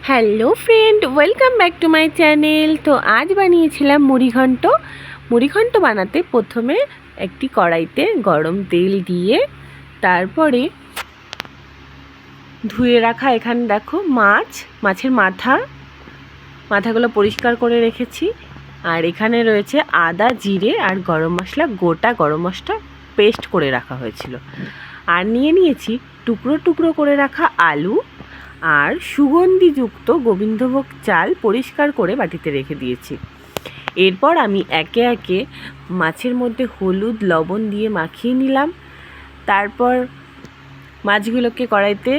Hello friend, welcome back to my channel. তো আজ বানিয়েছিলাম মুড়িঘণ্ট বানাতে প্রথমে একটি কড়াইতে গরম তেল দিয়ে তারপরে ধুয়ে রাখা এখানে দেখো মাছের মাথাগুলো পরিষ্কার করে রেখেছি। আর এখানে রয়েছে আদা, জিরে আর গোটা গরম মশলা পেস্ট করে রাখা হয়েছিল। আর নিয়েছি টুকরো টুকরো করে রাখা আলু আর সুগন্ধিযুক্ত গোবিন্দভোগ চাল পরিষ্কার করে বাটিতে রেখে দিয়েছি। এরপর আমি একে একে মাছের মধ্যে হলুদ লবণ দিয়ে মাখিয়ে নিলাম। তারপর মাছগুলোকে কড়াইতে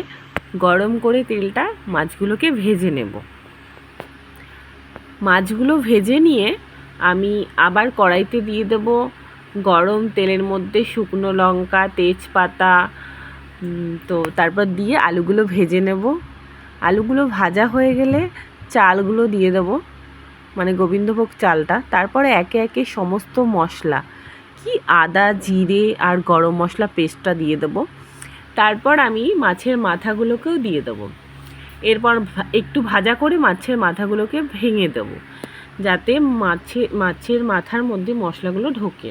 গরম করে তেলটা মাছগুলোকে ভেজে নেব। মাছগুলো ভেজে নিয়ে আমি আবার কড়াইতে দিয়ে দেব গরম তেলের মধ্যে শুকনো লঙ্কা, তেজপাতা, তো তারপর দিয়ে আলুগুলো ভেজে নেব। আলুগুলো ভাজা হয়ে গেলে চালগুলো দিয়ে দেবো, মানে গোবিন্দভোগ চালটা। তারপরে একে একে সমস্ত মশলা আদা, জিরে আর গরম মশলা পেস্টটা দিয়ে দেবো। তারপর আমি মাছের মাথাগুলোকেও দিয়ে দেবো। এরপর একটু ভাজা করে মাছের মাথাগুলোকে ভেঙে দেবো, যাতে মাছের মাথার মধ্যে মশলাগুলো ঢোকে।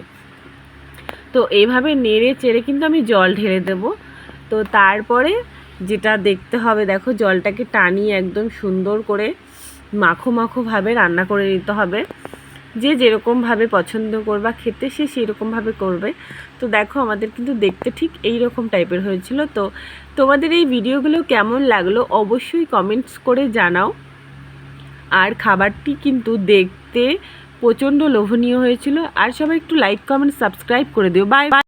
তো এইভাবে নেড়ে চেড়ে কিন্তু আমি জল ঢেলে দেবো। তো তারপরে যেটা দেখতে হবে, দেখো জলটাকে টানিয়ে একদম সুন্দর করে মাখো মাখোভাবে রান্না করে নিতে হবে। যে যেরকমভাবে পছন্দ করবা খেতে সে সেরকমভাবে করবে। তো দেখো আমাদের কিন্তু দেখতে ঠিক এই রকম টাইপের হয়েছিল। তো তোমাদের এই ভিডিওগুলো কেমন লাগলো অবশ্যই কমেন্টস করে জানাও। আর খাবারটি কিন্তু দেখতে প্রচণ্ড লোভনীয় হয়েছিল। আর সবাই একটু লাইক, কমেন্ট, সাবস্ক্রাইব করে দিও। বাই।